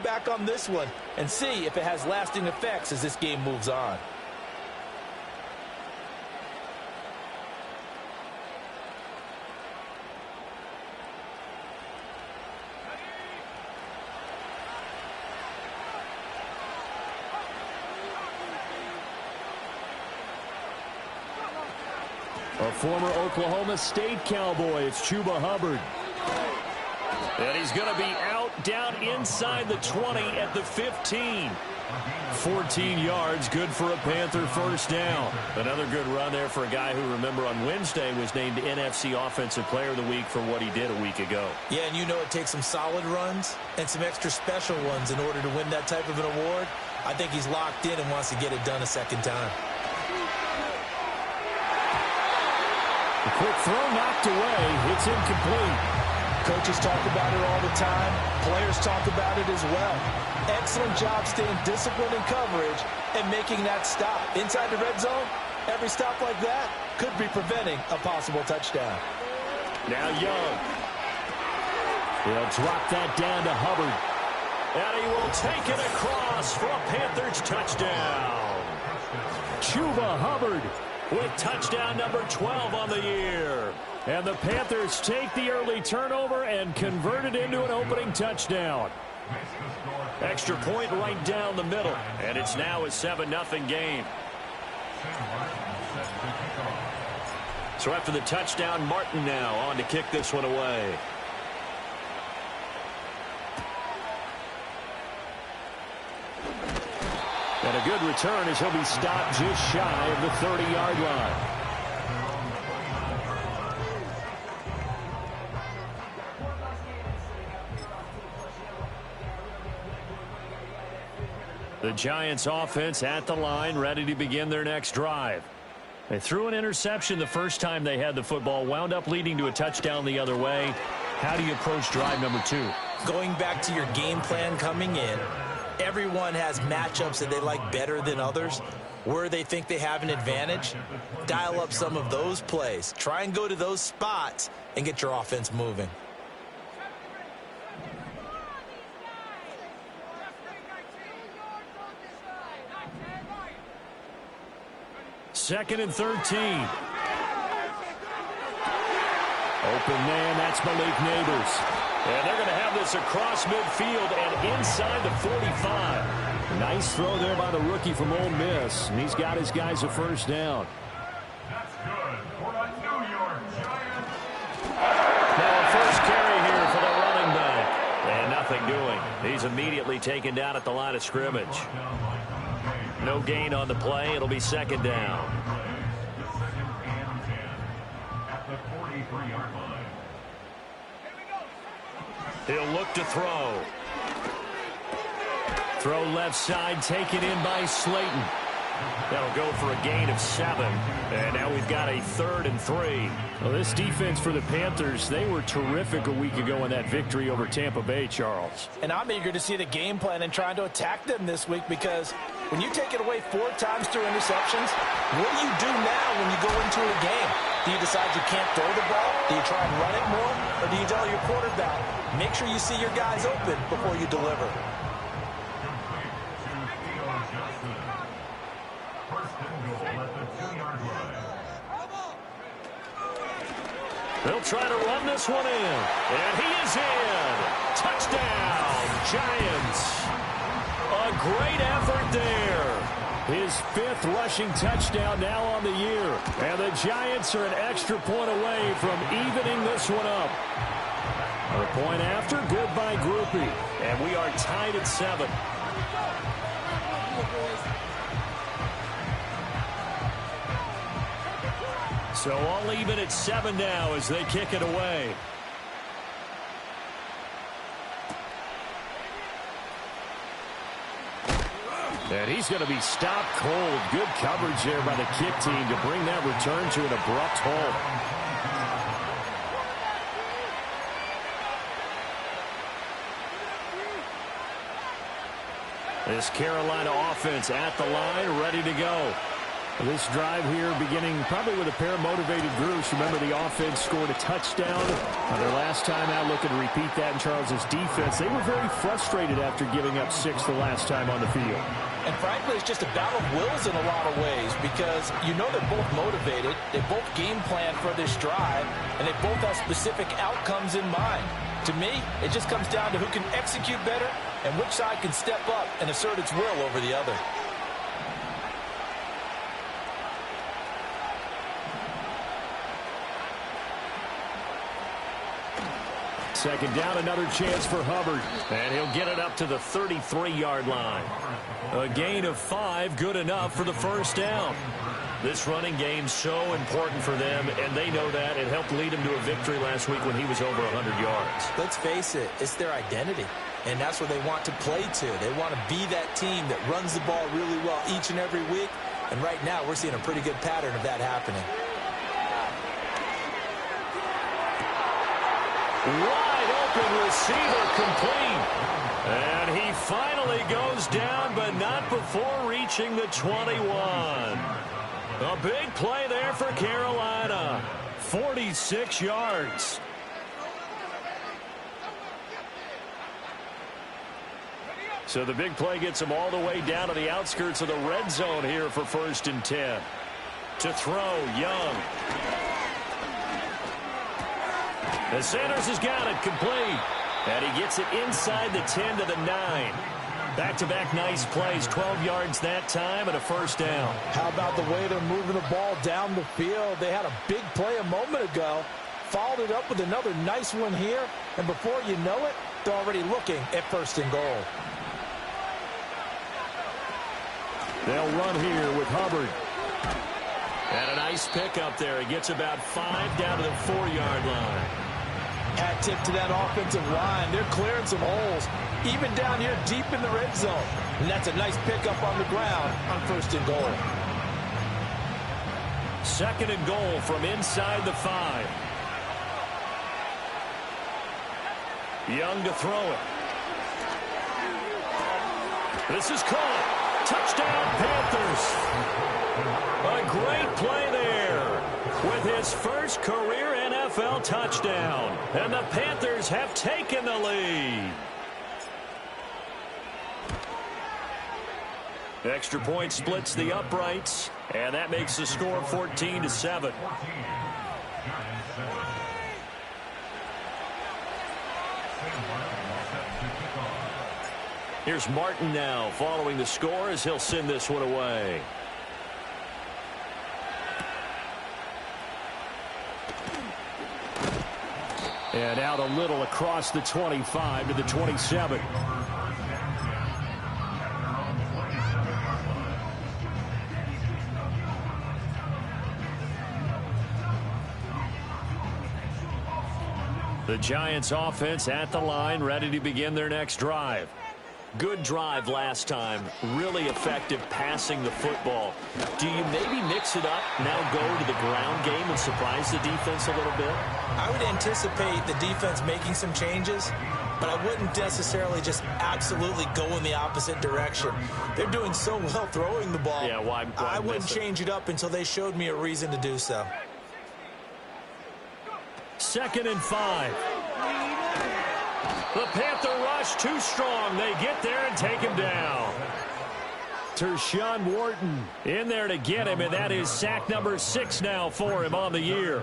back on this one and see if it has lasting effects as this game moves on. A former Oklahoma State Cowboy, it's Chuba Hubbard. And he's going to be out down inside the 20 at the 15. 14 yards, good for a Panther first down. Another good run there for a guy who, remember, on Wednesday was named NFC Offensive Player of the Week for what he did a week ago. Yeah, and you know it takes some solid runs and some extra special ones in order to win that type of an award. I think he's locked in and wants to get it done a second time. The quick throw knocked away. It's incomplete. Coaches talk about it all the time. Players talk about it as well. Excellent job staying disciplined in coverage and making that stop. Inside the red zone, every stop like that could be preventing a possible touchdown. Now Young. He'll drop that down to Hubbard. And he will take it across for a Panthers touchdown. Chuba Hubbard with touchdown number 12 on the year. And the Panthers take the early turnover and convert it into an opening touchdown. Extra point right down the middle. And it's now a 7-0 game. So after the touchdown, Martin now on to kick this one away. And a good return as he'll be stopped just shy of the 30-yard line. The Giants offense at the line, ready to begin their next drive. They threw an interception the first time they had the football, wound up leading to a touchdown the other way. How do you approach drive number 2? Going back to your game plan coming in, everyone has matchups that they like better than others. Where they think they have an advantage, dial up some of those plays. Try and go to those spots and get your offense moving. Second and 13. Open man, that's Malik Neighbors. And they're going to have this across midfield and inside the 45. Nice throw there by the rookie from Ole Miss. And he's got his guys a first down. That's good for a New York Giants. Now a first carry here for the running back. And nothing doing. He's immediately taken down at the line of scrimmage. No gain on the play. It'll be second down. At the 43-yard line. He'll look to throw. Throw left side, taken in by Slayton. That'll go for a gain of 7. And now we've got a 3rd and 3. Well, this defense for the Panthers, they were terrific a week ago in that victory over Tampa Bay, Charles. And I'm eager to see the game plan and trying to attack them this week, because when you take it away 4 times through interceptions, what do you do now when you go into a game? Do you decide you can't throw the ball? Do you try and run it more? Or do you tell your quarterback, make sure you see your guys open before you deliver? They'll try to run this one in. And he is in. Touchdown, Giants. A great effort there. His 5th rushing touchdown now on the year. And the Giants are an extra point away from evening this one up. A point after, good by Groupie. And we are tied at 7. So all even at 7 now as they kick it away. And he's going to be stopped cold. Good coverage there by the kick team to bring that return to an abrupt halt. This Carolina offense at the line, ready to go. This drive here beginning probably with a pair of motivated groups. Remember, the offense scored a touchdown their last time out, looking to repeat that in Charles's defense. They were very frustrated after giving up 6 the last time on the field. And frankly, it's just a battle of wills in a lot of ways because you know they're both motivated, they both game plan for this drive, and they both have specific outcomes in mind. To me, it just comes down to who can execute better and which side can step up and assert its will over the other. Second down, another chance for Hubbard. And he'll get it up to the 33-yard line. A gain of 5, good enough for the first down. This running game's so important for them, and they know that. It helped lead him to a victory last week when he was over 100 yards. Let's face it, it's their identity, and that's what they want to play to. They want to be that team that runs the ball really well each and every week, and right now we're seeing a pretty good pattern of that happening. Wide open receiver complete. And he finally goes down, but not before reaching the 21. A big play there for Carolina. 46 yards. So the big play gets him all the way down to the outskirts of the red zone here for 1st and 10. To throw, Young. And Sanders has got it complete. And he gets it inside the 10 to the 9. Back-to-back nice plays, 12 yards that time and a first down. How about the way they're moving the ball down the field? They had a big play a moment ago, followed it up with another nice one here, and before you know it, they're already looking at 1st and goal. They'll run here with Hubbard. And a nice pickup there. He gets about 5 down to the 4-yard line. Hat tip to that offensive line. They're clearing some holes, even down here deep in the red zone. And that's a nice pickup on the ground on 1st and goal. 2nd and goal from inside the 5. Young to throw it. This is caught. Touchdown, Panthers. A great play there with his first career NFL touchdown. And the Panthers have taken the lead. Extra point splits the uprights, and that makes the score 14-7. Here's Martin now following the score as he'll send this one away. And out a little across the 25 to the 27. The Giants offense at the line, ready to begin their next drive. Good drive last time. Really effective passing the football. Do you maybe mix it up, now go to the ground game and surprise the defense a little bit? I would anticipate the defense making some changes, but I wouldn't necessarily just absolutely go in the opposite direction. They're doing so well throwing the ball. Yeah, why I wouldn't change it up until they showed me a reason to do so. 2nd and 5. The Panther rush too strong. They get there and take him down. Tershawn Wharton in there to get him, and that is sack number 6 now for him on the year.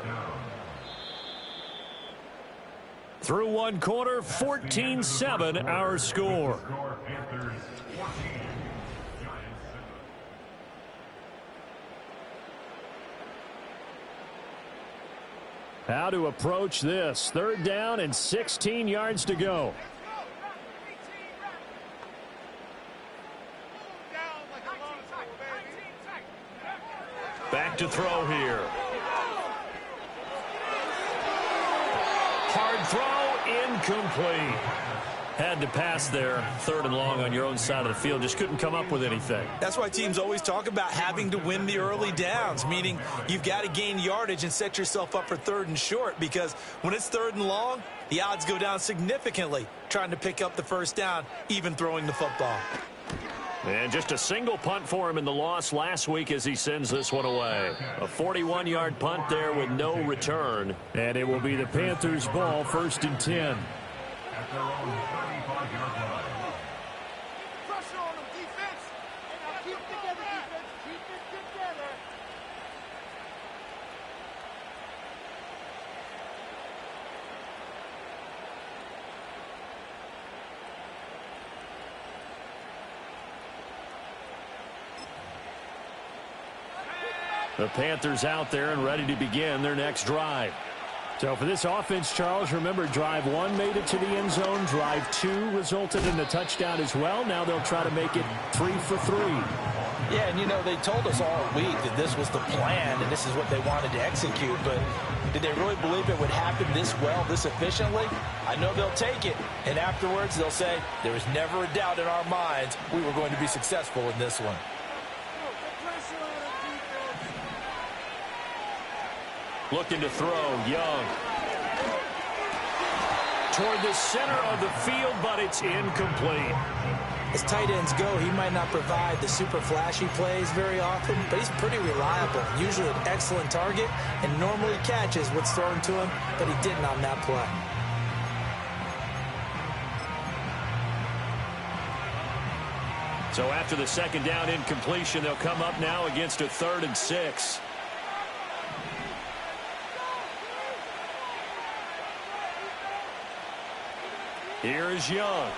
Through one quarter, 14-7 our score. How to approach this. 3rd down and 16 yards to go. Back to throw here. Hard throw, incomplete. Had to pass there. 3rd and long on your own side of the field. Just couldn't come up with anything. That's why teams always talk about having to win the early downs, meaning you've got to gain yardage and set yourself up for 3rd and short, because when it's 3rd and long, the odds go down significantly trying to pick up the first down, even throwing the football. And just a single punt for him in the loss last week as he sends this one away. A 41-yard punt there with no return. And it will be the Panthers' ball, 1st and 10. At their own 35-yard line. Pressure on them, defense. And now keep it together, defense. Keep it together. The Panthers out there and ready to begin their next drive. So for this offense, Charles, remember, drive 1 made it to the end zone. Drive 2 resulted in a touchdown as well. Now they'll try to make it 3 for 3. Yeah, and, you know, they told us all week that this was the plan and this is what they wanted to execute. But did they really believe it would happen this well, this efficiently? I know they'll take it. And afterwards, they'll say, there was never a doubt in our minds we were going to be successful in this one. Looking to throw, Young. Toward the center of the field, but it's incomplete. As tight ends go, he might not provide the super flashy plays very often, but he's pretty reliable, usually an excellent target, and normally catches what's thrown to him, but he didn't on that play. So after the second down incompletion, they'll come up now against a 3rd and 6. Here's Young.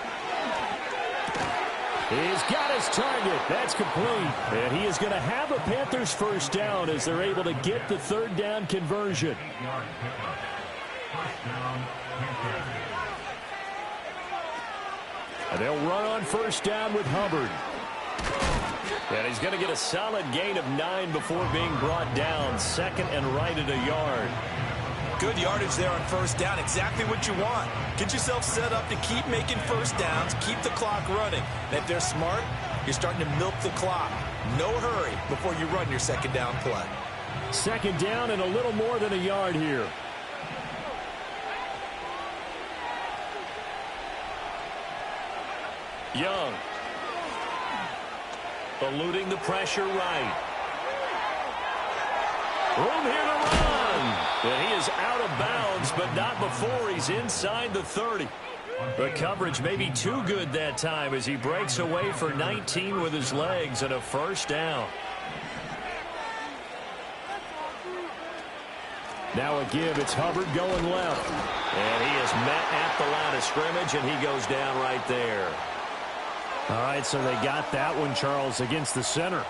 He's got his target. That's complete. And he is going to have a Panthers first down as they're able to get the 3rd down conversion. Yard pickup. First down, Panthers. And they'll run on first down with Hubbard. And he's going to get a solid gain of 9 before being brought down. 2nd and right at a yard. Good yardage there on first down. Exactly what you want. Get yourself set up to keep making first downs, keep the clock running. And if they're smart, you're starting to milk the clock. No hurry before you run your second down play. 2nd down and a little more than a yard here. Young. Eluding the pressure right. Room here to run. And he is out of bounds, but not before he's inside the 30. The coverage may be too good that time as he breaks away for 19 with his legs and a first down. Now a give. It's Hubbard going left. And he is met at the line of scrimmage, and he goes down right there. All right, so they got that one, Charles, against the center.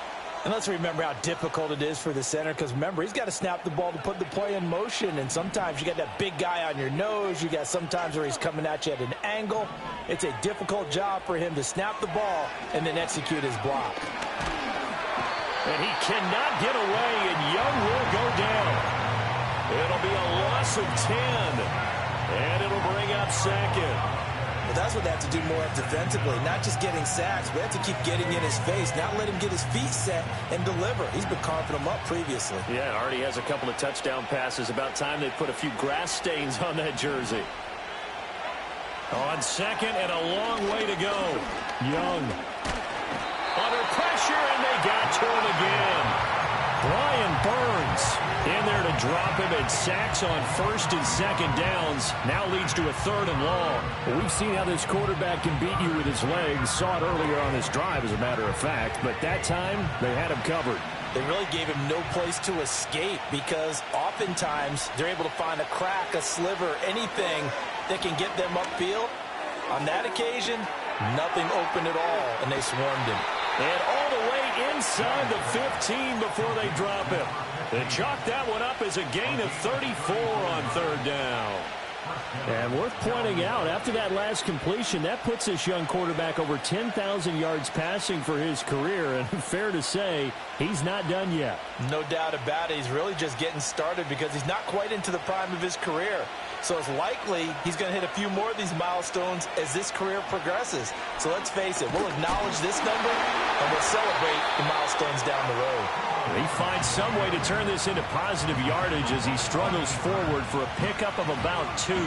And let's remember how difficult it is for the center, because remember, he's got to snap the ball to put the play in motion, and sometimes you got that big guy on your nose. You got sometimes where he's coming at you at an angle. It's a difficult job for him to snap the ball and then execute his block. And he cannot get away, and Young will go down. It'll be a loss of 10, and it'll bring up 2nd. But that's what they have to do more defensively, not just getting sacks. We have to keep getting in his face, not let him get his feet set and deliver. He's been carving them up previously. Yeah, already has a couple of touchdown passes. About time they put a few grass stains on that jersey. On 2nd and a long way to go. Young. Under pressure, and they got to him again. Brian Burns in there to drop him, and sacks on 1st and 2nd downs. Now leads to a 3rd and long. Well, we've seen how this quarterback can beat you with his legs. Saw it earlier on this drive, as a matter of fact. But that time, they had him covered. They really gave him no place to escape, because oftentimes they're able to find a crack, a sliver, anything that can get them upfield. On that occasion, nothing open at all, and they swarmed him. And all the way inside the 15 before they drop him. They chalk that one up as a gain of 34 on 3rd down. And worth pointing out, after that last completion, that puts this young quarterback over 10,000 yards passing for his career. And fair to say, he's not done yet. No doubt about it. He's really just getting started because he's not quite into the prime of his career. So it's likely he's going to hit a few more of these milestones as this career progresses. So let's face it, we'll acknowledge this number and we'll celebrate the milestones down the road. He finds some way to turn this into positive yardage as he struggles forward for a pickup of about 2.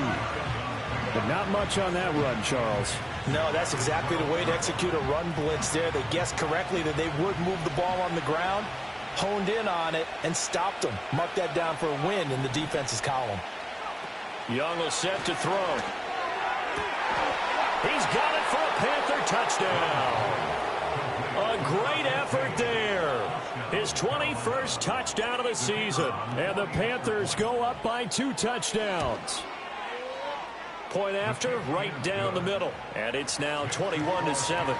But not much on that run, Charles. No, that's exactly the way to execute a run blitz there. They guessed correctly that they would move the ball on the ground, honed in on it, and stopped them. Mark that down for a win in the defense's column. Young will set to throw. He's got it for a Panther touchdown. A great effort there. His 21st touchdown of the season. And the Panthers go up by 2 touchdowns. Point after, right down the middle. And it's now 21-7.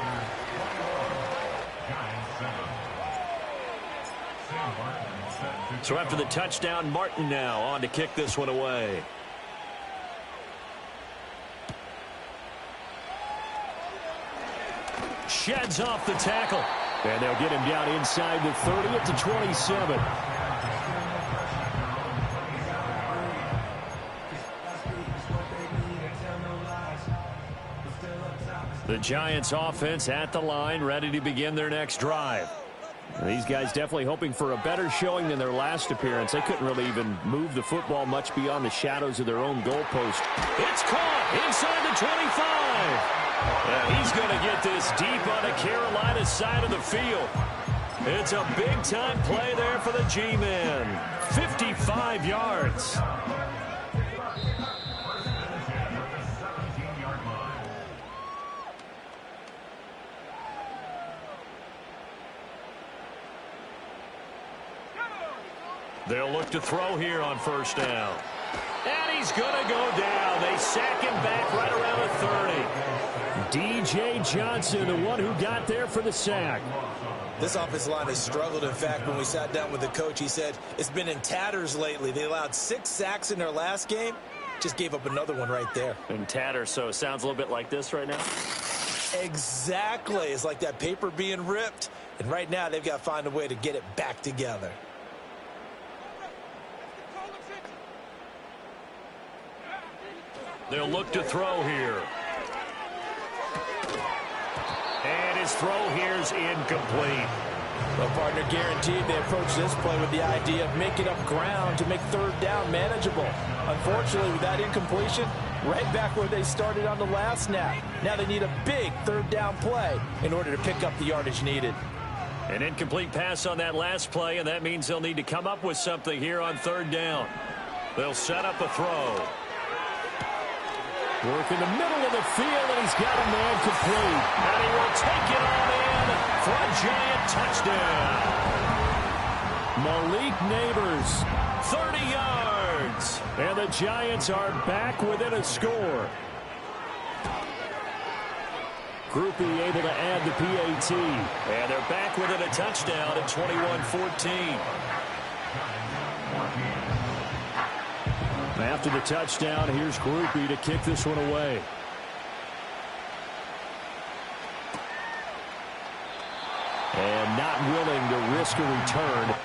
So after the touchdown, Martin now on to kick this one away. Sheds off the tackle. And they'll get him down inside the 30 at the 27. The Giants offense at the line, ready to begin their next drive. These guys definitely hoping for a better showing than their last appearance. They couldn't really even move the football much beyond the shadows of their own goalpost. It's caught inside the 25. And he's going to get this deep on the Carolina side of the field. It's a big-time play there for the G-men. 55 yards. They'll look to throw here on first down. And he's going to go down. They sack him back right around the 30. D.J. Johnson, the one who got there for the sack. This offensive line has struggled. In fact, when we sat down with the coach, he said it's been in tatters lately. They allowed 6 sacks in their last game. Just gave up another one right there. In tatters, so it sounds a little bit like this right now? Exactly. It's like that paper being ripped. And right now, they've got to find a way to get it back together. They'll look to throw here. And his throw here's incomplete. Well, partner, guaranteed they approach this play with the idea of making up ground to make third down manageable. Unfortunately, with that incompletion, right back where they started on the last snap. Now they need a big third down play in order to pick up the yardage needed. An incomplete pass on that last play, and that means they'll need to come up with something here on third down. They'll set up a throw. Work in the middle of the field, and he's got a man complete. And he will take it on in for a giant touchdown. Malik Neighbors, 30 yards. And the Giants are back within a score. Groupie able to add the PAT. And they're back within a touchdown at 21-14. After the touchdown, here's Groupie to kick this one away. And not willing to risk a return.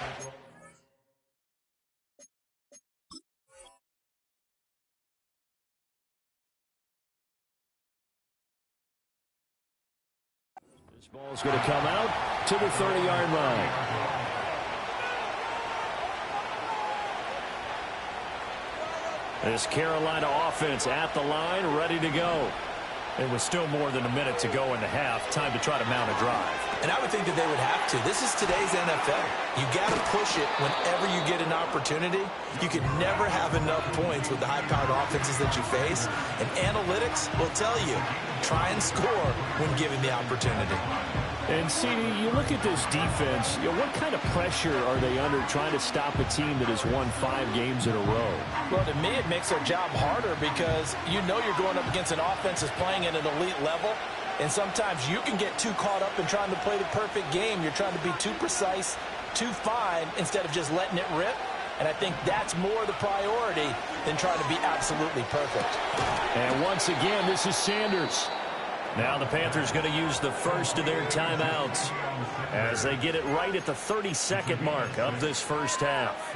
This ball's going to come out to the 30-yard line. This Carolina offense at the line, ready to go. It was still more than a minute to go in the half. Time to try to mount a drive. And I would think that they would have to. This is today's NFL. You got to push it whenever you get an opportunity. You can never have enough points with the high-powered offenses that you face. And analytics will tell you, try and score when given the opportunity. And, CD, you look at this defense, what kind of pressure are they under trying to stop a team that has won 5 games in a row? Well, to me, it makes their job harder because you know you're going up against an offense that's playing at an elite level. And sometimes you can get too caught up in trying to play the perfect game. You're trying to be too precise, too fine, instead of just letting it rip. And I think that's more the priority than trying to be absolutely perfect. And once again, this is Sanders. Now the Panthers going to use the first of their timeouts as they get it right at the 32nd mark of this first half.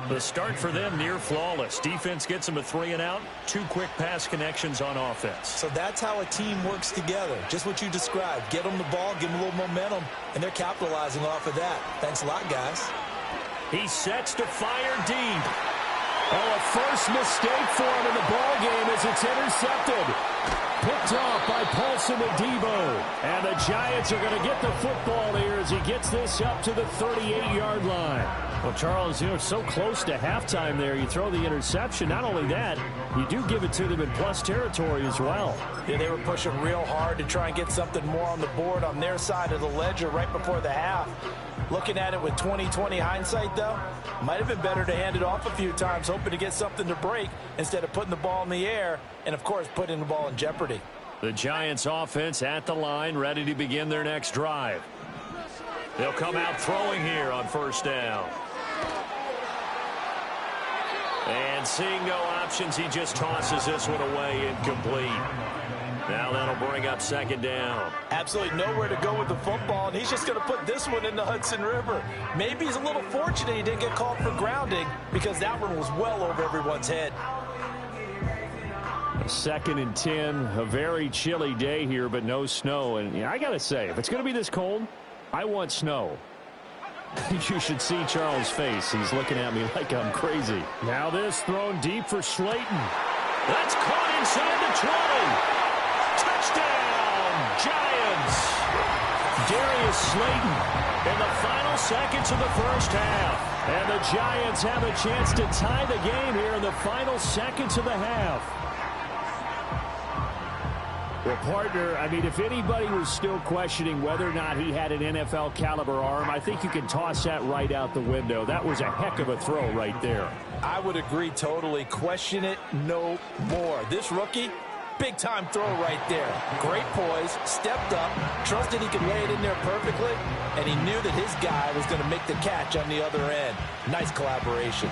The start for them near flawless. Defense gets them a 3-and-out, 2 quick pass connections on offense. So that's how a team works together. Just what you described. Get them the ball, give them a little momentum, and they're capitalizing off of that. Thanks a lot, guys. He sets to fire deep. Oh, a first mistake for him in the ball game as it's intercepted. Picked off by Paulson Adebo. And the Giants are going to get the football here as he gets this up to the 38-yard line. Well, Charles, so close to halftime there. You throw the interception. Not only that, you do give it to them in plus territory as well. Yeah, they were pushing real hard to try and get something more on the board on their side of the ledger right before the half. Looking at it with 20/20 hindsight, though, might have been better to hand it off a few times, hoping to get something to break instead of putting the ball in the air and, of course, putting the ball in jeopardy. The Giants offense at the line, ready to begin their next drive. They'll come out throwing here on first down. And seeing no options, he just tosses this one away, incomplete. Now that'll bring up second down. Absolutely nowhere to go with the football, and he's just going to put this one in the Hudson River. Maybe he's a little fortunate he didn't get called for grounding because that one was well over everyone's head. 2nd and 10, a very chilly day here, but no snow. And I got to say, if it's going to be this cold, I want snow. You should see Charles' face. He's looking at me like I'm crazy. Now this thrown deep for Slayton. That's caught inside the 20. Touchdown, Giants. Darius Slayton in the final seconds of the first half. And the Giants have a chance to tie the game here in the final seconds of the half. Well, partner, I mean, if anybody was still questioning whether or not he had an NFL caliber arm, I think you can toss that right out the window. That was a heck of a throw right there. I would agree totally. Question it no more. This rookie, big-time throw right there. Great poise, stepped up, trusted he could lay it in there perfectly, and he knew that his guy was going to make the catch on the other end. Nice collaboration.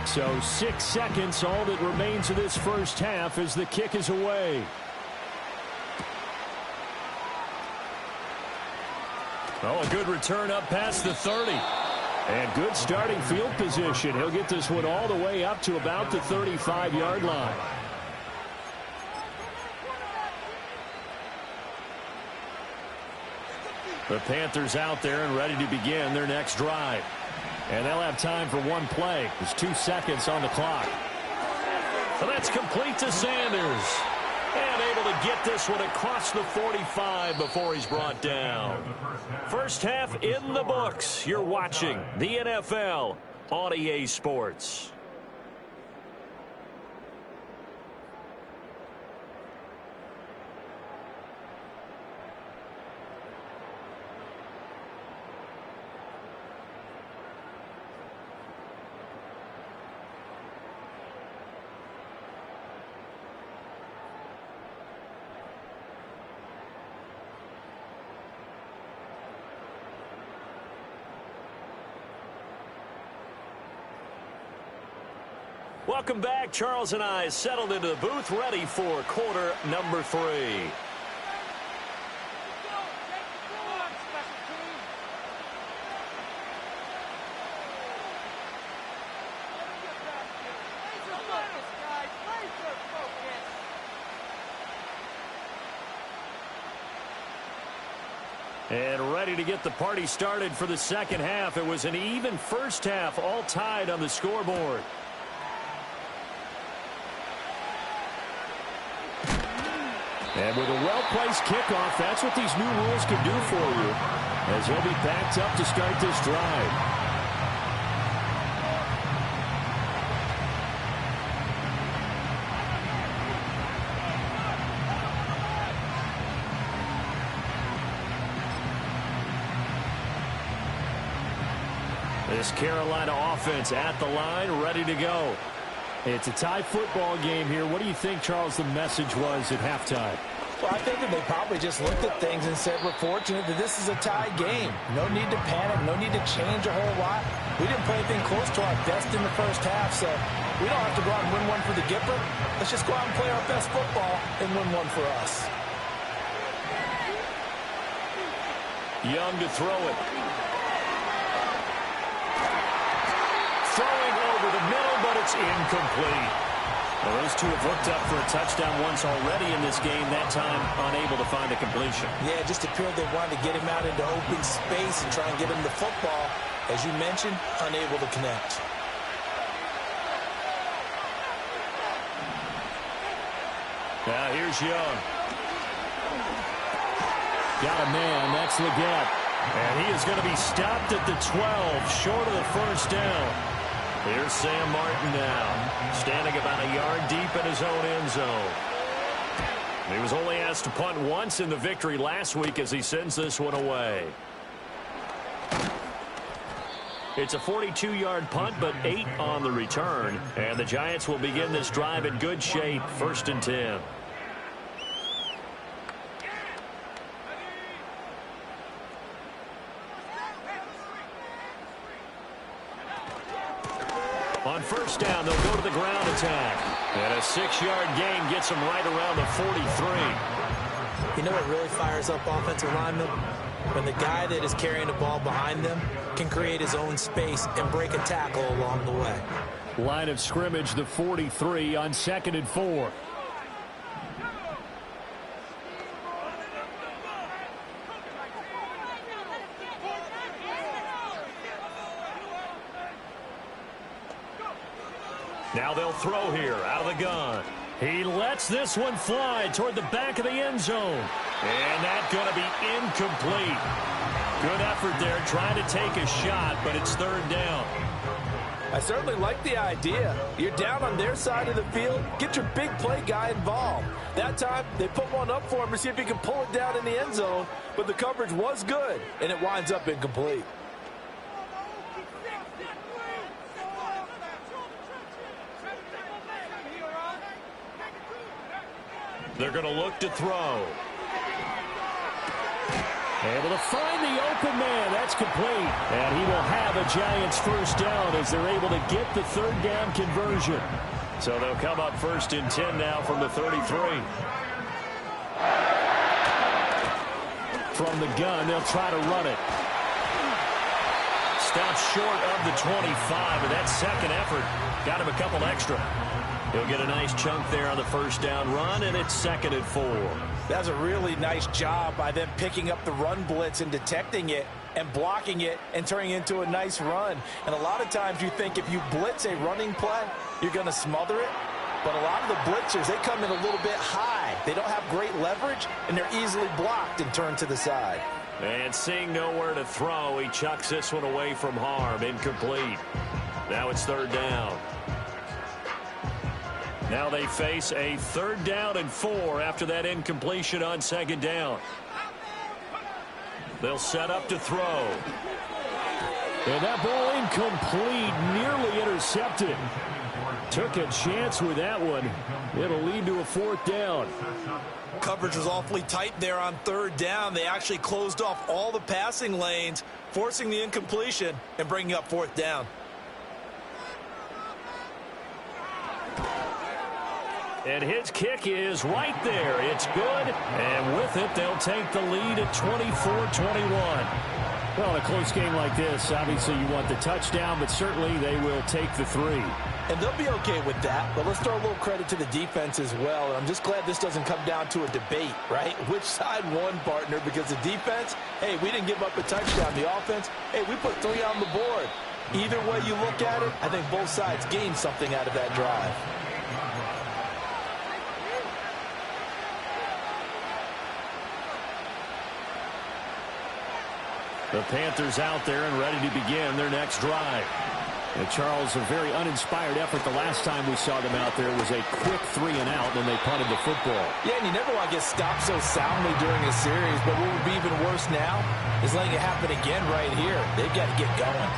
So 6 seconds, all that remains of this first half as the kick is away. Oh, a good return up past the 30. And good starting field position. He'll get this one all the way up to about the 35-yard line. The Panthers out there and ready to begin their next drive. And they'll have time for one play. There's 2 seconds on the clock. So that's complete to Sanders. And able to get this one across the 45 before he's brought down. First half in the books. You're watching the NFL on EA Sports. Welcome back. Charles and I settled into the booth, ready for quarter number 3. And ready to get the party started for the second half. It was an even first half, all tied on the scoreboard. And with a well-placed kickoff, that's what these new rules can do for you, as he'll be backed up to start this drive. This Carolina offense at the line, ready to go. It's a tie football game here. What do you think, Charles, the message was at halftime? Well, I think that they probably just looked at things and said, we're fortunate that this is a tie game. No need to panic, no need to change a whole lot. We didn't play anything close to our best in the first half, so we don't have to go out and win one for the Gipper. Let's just go out and play our best football and win one for us. Young to throw it. Throwing over the middle, but it's incomplete. Well, those two have hooked up for a touchdown once already in this game, that time unable to find a completion. Yeah, it just appeared they wanted to get him out into open space and try and get him the football. As you mentioned, unable to connect. Now here's Young. Got a man, that's Leggett. And he is going to be stopped at the 12, short of the first down. Here's Sam Martin now, standing about a yard deep in his own end zone. He was only asked to punt once in the victory last week as he sends this one away. It's a 42-yard punt, but 8 on the return. And the Giants will begin this drive in good shape, 1st and 10. On first down, they'll go to the ground attack. And a 6-yard gain gets them right around the 43. You know what really fires up offensive linemen? When the guy that is carrying the ball behind them can create his own space and break a tackle along the way. Line of scrimmage, the 43 on 2nd and 4. Now they'll throw here out of the gun. He lets this one fly toward the back of the end zone. And that's going to be incomplete. Good effort there trying to take a shot, but it's 3rd down. I certainly like the idea. You're down on their side of the field. Get your big play guy involved. That time, they put one up for him to see if he can pull it down in the end zone. But the coverage was good, and it winds up incomplete. They're going to look to throw. Able to find the open man. That's complete. And he will have a Giants first down as they're able to get the 3rd down conversion. So they'll come up 1st and 10 now from the 33. From the gun, they'll try to run it. Stopped short of the 25, and that second effort got him a couple extra. He'll get a nice chunk there on the first down run, and it's 2nd and 4. That's a really nice job by them picking up the run blitz and detecting it and blocking it and turning it into a nice run. And a lot of times you think if you blitz a running play, you're going to smother it. But a lot of the blitzers, they come in a little bit high. They don't have great leverage, and they're easily blocked and turned to the side. And seeing nowhere to throw, he chucks this one away from harm. Incomplete. Now it's 3rd down. Now they face a 3rd down and 4 after that incompletion on 2nd down. They'll set up to throw. And that ball incomplete, nearly intercepted. Took a chance with that one. It'll lead to a 4th down. Coverage was awfully tight there on 3rd down. They actually closed off all the passing lanes, forcing the incompletion and bringing up 4th down. And his kick is right there. It's good. And with it, they'll take the lead at 24-21. Well, in a close game like this, obviously you want the touchdown, but certainly they will take the 3. And they'll be okay with that, but let's throw a little credit to the defense as well. And I'm just glad this doesn't come down to a debate, right? Which side won, partner? Because the defense, hey, we didn't give up a touchdown. The offense, hey, we put 3 on the board. Either way you look at it, I think both sides gained something out of that drive. The Panthers out there and ready to begin their next drive. And Charles, a very uninspired effort. The last time we saw them out there was a quick 3 and out, and they punted the football. Yeah, and you never want to get stopped so soundly during a series, but what would be even worse now is letting it happen again right here. They've got to get going.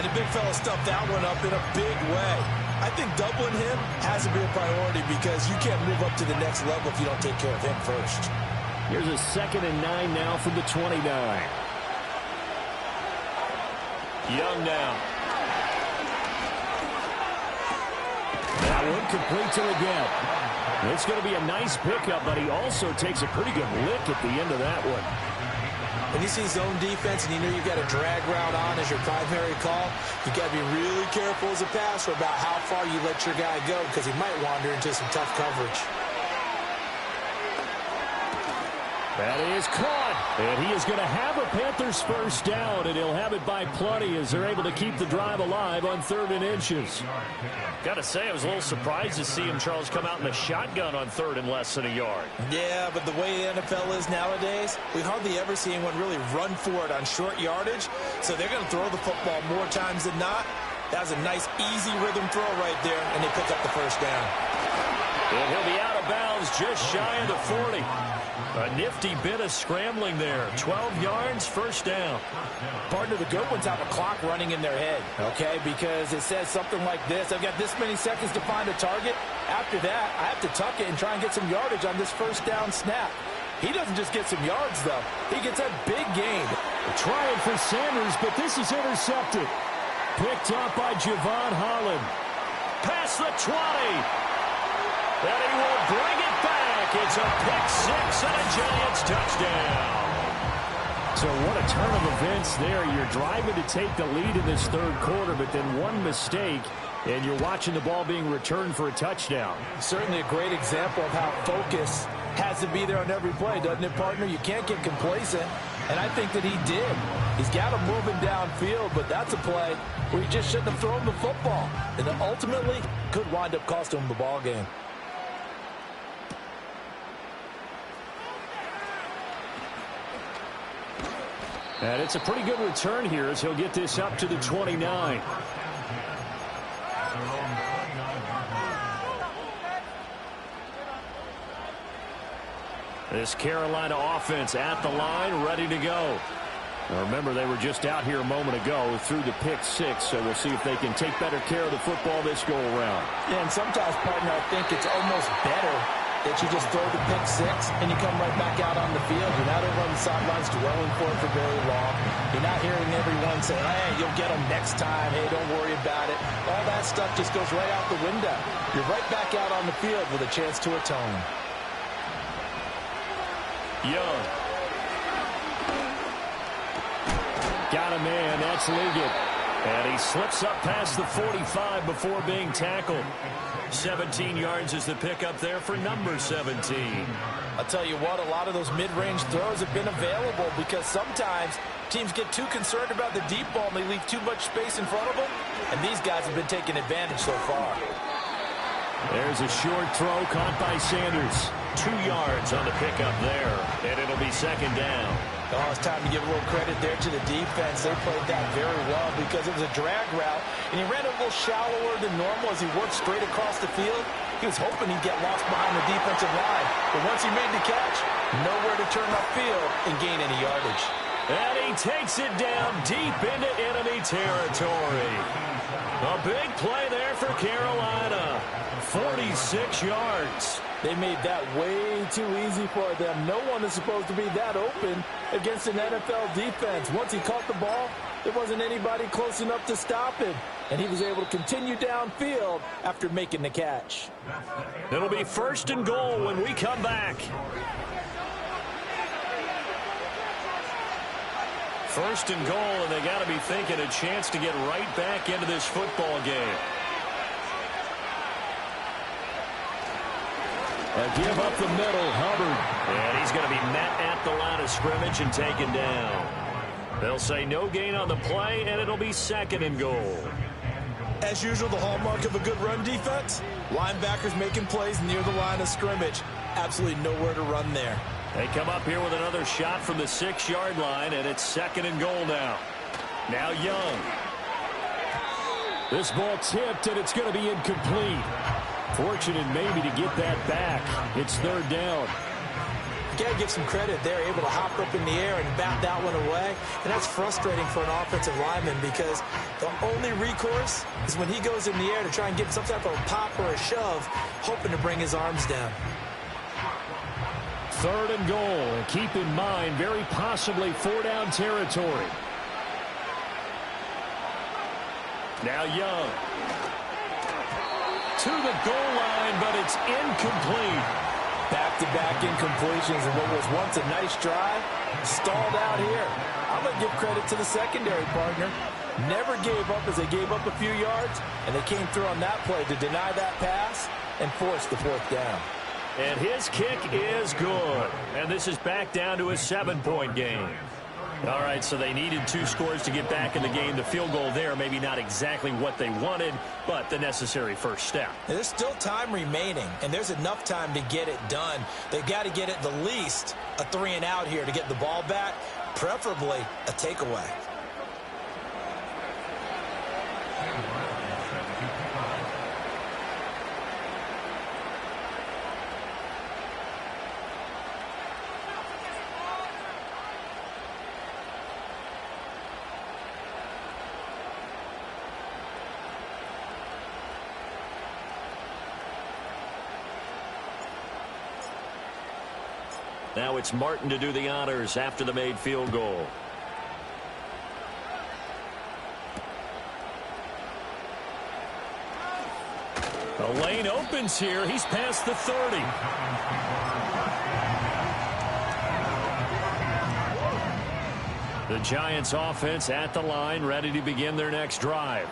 And the big fella stuffed that one up in a big way. I think doubling him has to be a priority because you can't move up to the next level if you don't take care of him first. Here's a 2nd and 9 now from the 29. Young now. That one complete to Leggett. It's going to be a nice pickup, but he also takes a pretty good lick at the end of that one. When you see zone defense and you know you got a drag route on as your primary call, you got to be really careful as a passer about how far you let your guy go because he might wander into some tough coverage. That is caught, and he is going to have a Panthers first down, and he'll have it by plenty as they're able to keep the drive alive on 3rd and inches. Got to say, I was a little surprised to see him, Charles, come out in the shotgun on 3rd and less than a yard. Yeah, but the way the NFL is nowadays, we hardly ever see anyone really run for it on short yardage, so they're going to throw the football more times than not. That was a nice, easy rhythm throw right there, and they pick up the first down. And he'll be out of bounds just shy of the 40. A nifty bit of scrambling there. 12 yards, first down. Partner, the good ones have a clock running in their head, okay? Because it says something like this. I've got this many seconds to find a target. After that, I have to tuck it and try and get some yardage on this first down snap. He doesn't just get some yards, though. He gets a big gain. Trying for Sanders, but this is intercepted. Picked up by Javon Holland. Past the 20. And he will bring it back. It's a pick-6 and a Giants touchdown. So what a turn of events there. You're driving to take the lead in this 3rd quarter, but then one mistake, and you're watching the ball being returned for a touchdown. Certainly a great example of how focus has to be there on every play, doesn't it, partner? You can't get complacent, and I think that he did. He's got him moving downfield, but that's a play where he just shouldn't have thrown the football, and it ultimately could wind up costing him the ball game. And it's a pretty good return here as he'll get this up to the 29. This Carolina offense at the line, ready to go. Now remember, they were just out here a moment ago through the pick-6, so we'll see if they can take better care of the football this go-around. Yeah, and sometimes, partner, I think it's almost better that you just throw the pick-6 and you come right back out on the field. You're not over on the sidelines dwelling for it for very long. You're not hearing everyone say, hey, you'll get them next time. Hey, don't worry about it. All that stuff just goes right out the window. You're right back out on the field with a chance to atone. Young. Got a man. That's Liggett. And he slips up past the 45 before being tackled. 17 yards is the pickup there for number 17. I'll tell you what, a lot of those mid-range throws have been available because sometimes teams get too concerned about the deep ball and they leave too much space in front of them, and these guys have been taking advantage so far. There's a short throw caught by Sanders. 2 yards on the pickup there, and it'll be second down. Oh, it's time to give a little credit there to the defense. They played that very well because it was a drag route, and he ran a little shallower than normal as he worked straight across the field. He was hoping he'd get lost behind the defensive line, but once he made the catch, nowhere to turn upfield and gain any yardage. And he takes it down deep into enemy territory. A big play there for Carolina. 46 yards. They made that way too easy for them. No one is supposed to be that open against an NFL defense. Once he caught the ball, there wasn't anybody close enough to stop him. And he was able to continue downfield after making the catch. It'll be first and goal when we come back. First and goal, and they got to be thinking a chance to get right back into this football game. A give up the middle, Hubbard. And he's going to be met at the line of scrimmage and taken down. They'll say no gain on the play, and it'll be second and goal. As usual, the hallmark of a good run defense, linebackers making plays near the line of scrimmage. Absolutely nowhere to run there. They come up here with another shot from the 6-yard line, and it's second and goal now. Now Young. This ball tipped, and it's going to be incomplete. Fortunate maybe to get that back. It's third down. You got to give some credit. They're able to hop up in the air and bat that one away. And that's frustrating for an offensive lineman because the only recourse is when he goes in the air to try and get some type of a pop or a shove, hoping to bring his arms down. Third and goal. And keep in mind, very possibly 4-down territory. Now Young. To the goal line, but it's incomplete. Back-to-back incompletions, and what was once a nice drive Stalled out here. I'm going to give credit to the secondary partner. Never gave up as they gave up a few yards, and they came through on that play to deny that pass and force the fourth down. And his kick is good. And this is back down to a 7-point game. All right, so they needed 2 scores to get back in the game. The field goal there, maybe not exactly what they wanted, but the necessary first step. And there's still time remaining, and there's enough time to get it done. They've got to get at the least a 3-and-out here to get the ball back, preferably a takeaway. Now it's Martin to do the honors after the made field goal. The lane opens here. He's past the 30. The Giants offense at the line, ready to begin their next drive.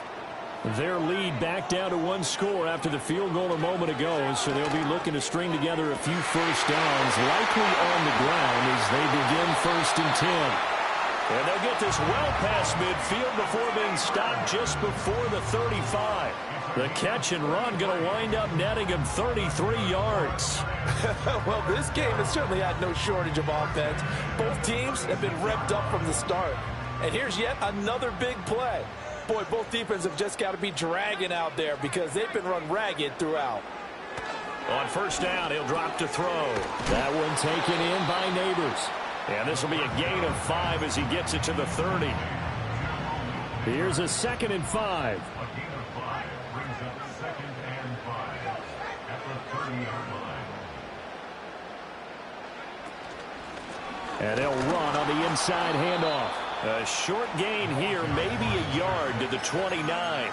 Their lead back down to 1 score after the field goal a moment ago, so they'll be looking to string together a few first downs, likely on the ground as they begin 1st and 10. And they'll get this well past midfield before being stopped just before the 35. The catch and run going to wind up netting him 33 yards. Well, this game has certainly had no shortage of offense. Both teams have been revved up from the start. And here's yet another big play. Boy, both defenses have just got to be dragging out there because they've been run ragged throughout. On first down, he'll drop to throw. That one taken in by Neighbors. And this will be a gain of 5 as he gets it to the 30. Here's a 2nd and 5. A gain of 5 brings up 2nd and 5 at the 30-yard line. And they'll run on the inside handoff. A short gain here, maybe a yard to the 29.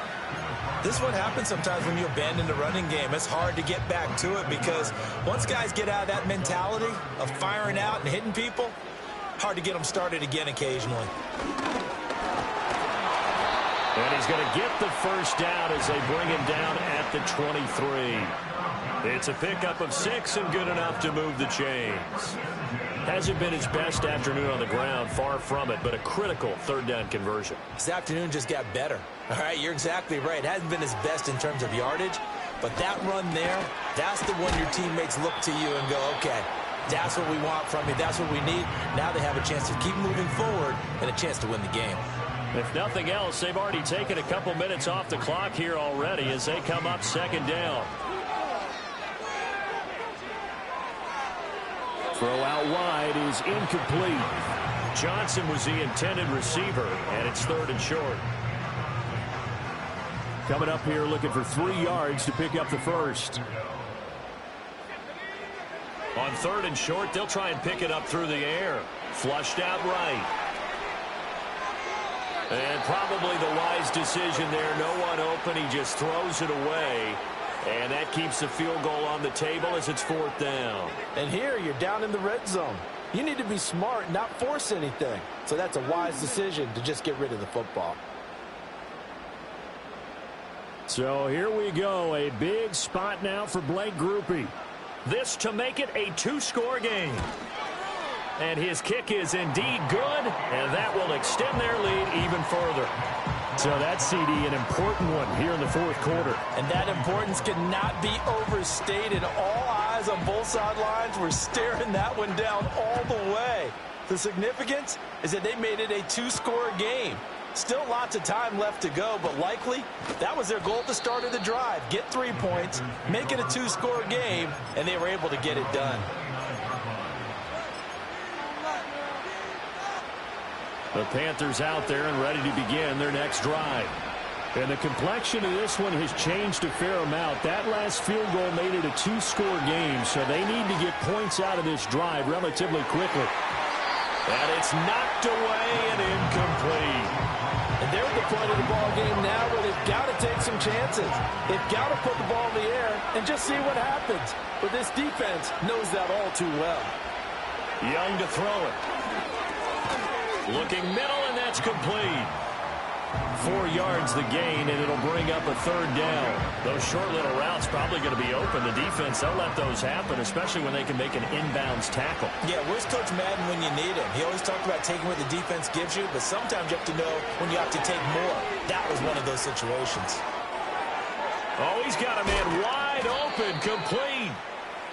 This is what happens sometimes when you abandon the running game. It's hard to get back to it because once guys get out of that mentality of firing out and hitting people, hard to get them started again occasionally. And he's going to get the first down as they bring him down at the 23. It's a pickup of 6 and good enough to move the chains. Hasn't been his best afternoon on the ground, far from it, but a critical 3rd down conversion. This afternoon just got better. All right, you're exactly right. It hasn't been his best in terms of yardage, but that run there, that's the one your teammates look to you and go, okay, that's what we want from you. That's what we need. Now they have a chance to keep moving forward and a chance to win the game. If nothing else, they've already taken a couple minutes off the clock here already as they come up 2nd down. Throw out wide is incomplete. Johnson was the intended receiver, and it's 3rd and short. Coming up here looking for 3 yards to pick up the first. On 3rd and short, they'll try and pick it up through the air. Flushed out right. And probably the wise decision there. No one open. He just throws it away. And that keeps the field goal on the table as it's 4th down. And here you're down in the red zone. You need to be smart and not force anything. So that's a wise decision to just get rid of the football. So here we go. A big spot now for Blake Groupie. This to make it a 2-score game. And his kick is indeed good, and that will extend their lead even further. So that CD, an important one here in the 4th quarter. And that importance cannot be overstated. All eyes on both sidelines were staring that one down all the way. The significance is that they made it a 2-score game. Still lots of time left to go, but likely that was their goal at the start of the drive. Get 3 points, make it a 2-score game, and they were able to get it done. The Panthers out there and ready to begin their next drive. And the complexion of this one has changed a fair amount. That last field goal made it a 2-score game, so they need to get points out of this drive relatively quickly. And it's knocked away and incomplete. And they're at the point of the ball game now where they've got to take some chances. They've got to put the ball in the air and just see what happens. But this defense knows that all too well. Young to throw it. Looking middle, and that's complete. 4 yards the gain, and it'll bring up a third down. Those short little routes probably going to be open. The defense, they'll let those happen, especially when they can make an inbounds tackle. Yeah, where's Coach Madden when you need him? He always talked about taking what the defense gives you, but sometimes you have to know when you have to take more. That was one of those situations. Oh, he's got a man wide open, complete.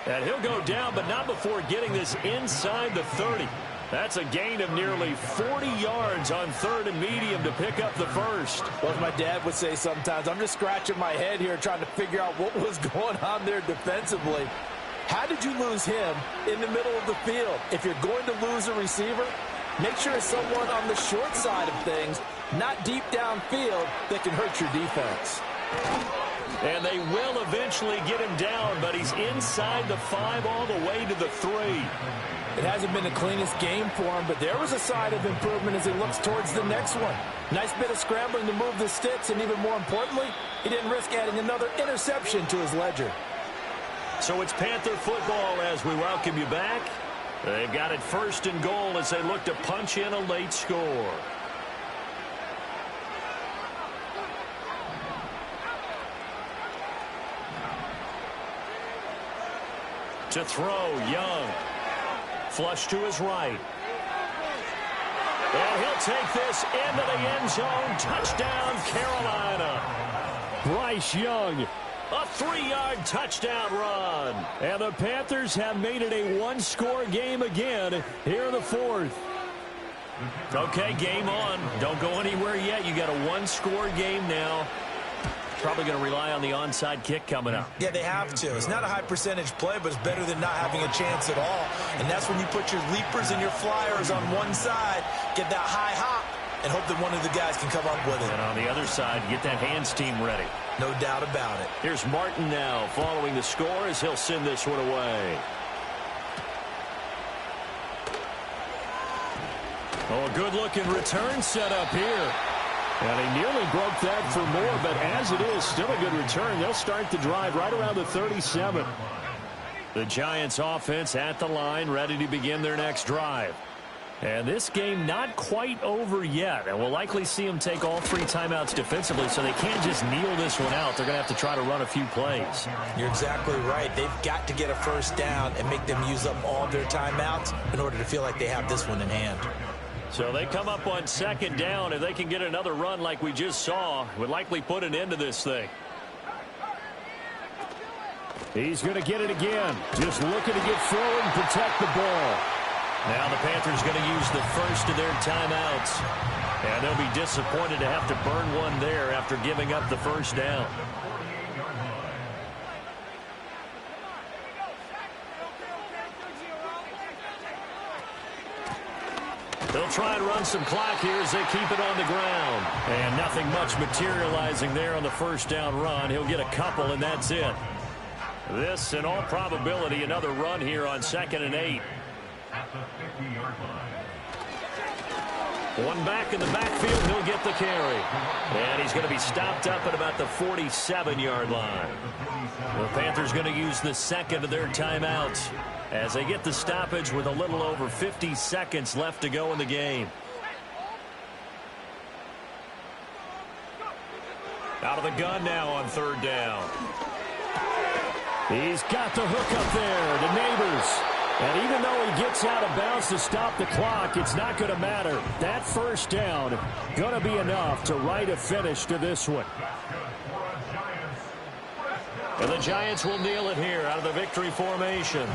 And he'll go down, but not before getting this inside the 30. That's a gain of nearly 40 yards on 3rd and medium to pick up the first. Well, as my dad would say sometimes, I'm just scratching my head here trying to figure out what was going on there defensively. How did you lose him in the middle of the field? If you're going to lose a receiver, make sure it's someone on the short side of things, not deep downfield, that can hurt your defense. And they will eventually get him down, but he's inside the 5 all the way to the 3. It hasn't been the cleanest game for him, but there was a sign of improvement as he looks towards the next one. Nice bit of scrambling to move the sticks, and even more importantly, he didn't risk adding another interception to his ledger. So it's Panther football as we welcome you back. They've got it 1st and goal as they look to punch in a late score. To throw, Young. Flush to his right. And he'll take this into the end zone. Touchdown, Carolina. Bryce Young. A 3-yard touchdown run. And the Panthers have made it a one-score game again here in the 4th. Okay, game on. Don't go anywhere yet. You got a one-score game now. Probably going to rely on the onside kick coming up. Yeah, they have to. It's not a high percentage play, but it's better than not having a chance at all. And that's when you put your leapers and your flyers on one side, get that high hop, and hope that one of the guys can come up with it. And on the other side, get that hands team ready. No doubt about it. Here's Martin now following the score as he'll send this one away. Oh, a good-looking return set up here. And he nearly broke that for more, but as it is, still a good return. They'll start the drive right around the 37. The Giants offense at the line, ready to begin their next drive. And this game not quite over yet. And we'll likely see them take all 3 timeouts defensively, so they can't just kneel this one out. They're going to have to try to run a few plays. You're exactly right. They've got to get a first down and make them use up all their timeouts in order to feel like they have this one in hand. So they come up on 2nd down. If they can get another run like we just saw, would likely put an end to this thing. He's going to get it again. Just looking to get forward and protect the ball. Now the Panthers going to use the first of their timeouts. And they'll be disappointed to have to burn one there after giving up the first down. They'll try and run some clock here as they keep it on the ground. And nothing much materializing there on the first down run. He'll get a couple, and that's it. This, in all probability, another run here on 2nd and 8. At the 50-yard line. One back in the backfield, he'll get the carry. And he's going to be stopped up at about the 47-yard line. The Panthers going to use the second of their timeouts as they get the stoppage with a little over 50 seconds left to go in the game. Out of the gun now on 3rd down. He's got the hook up there to Neighbors. And even though he gets out of bounds to stop the clock, it's not going to matter. That first down going to be enough to write a finish to this one. And the Giants will kneel it here out of the victory formation.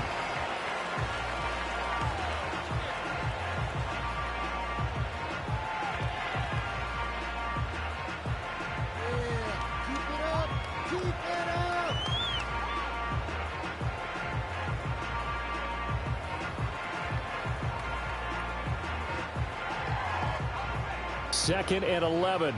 Second and 11.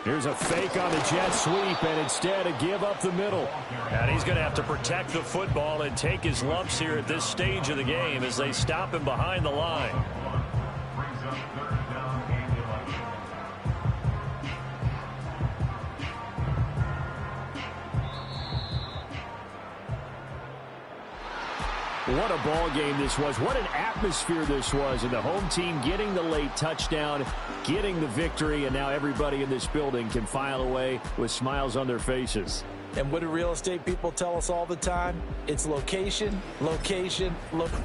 Here's a fake on the jet sweep, and instead a give up the middle. And he's going to have to protect the football and take his lumps here at this stage of the game as they stop him behind the line. What a ball game this was. What an atmosphere this was. And the home team getting the late touchdown, getting the victory, and now everybody in this building can file away with smiles on their faces. And what do real estate people tell us all the time? It's location, location, location.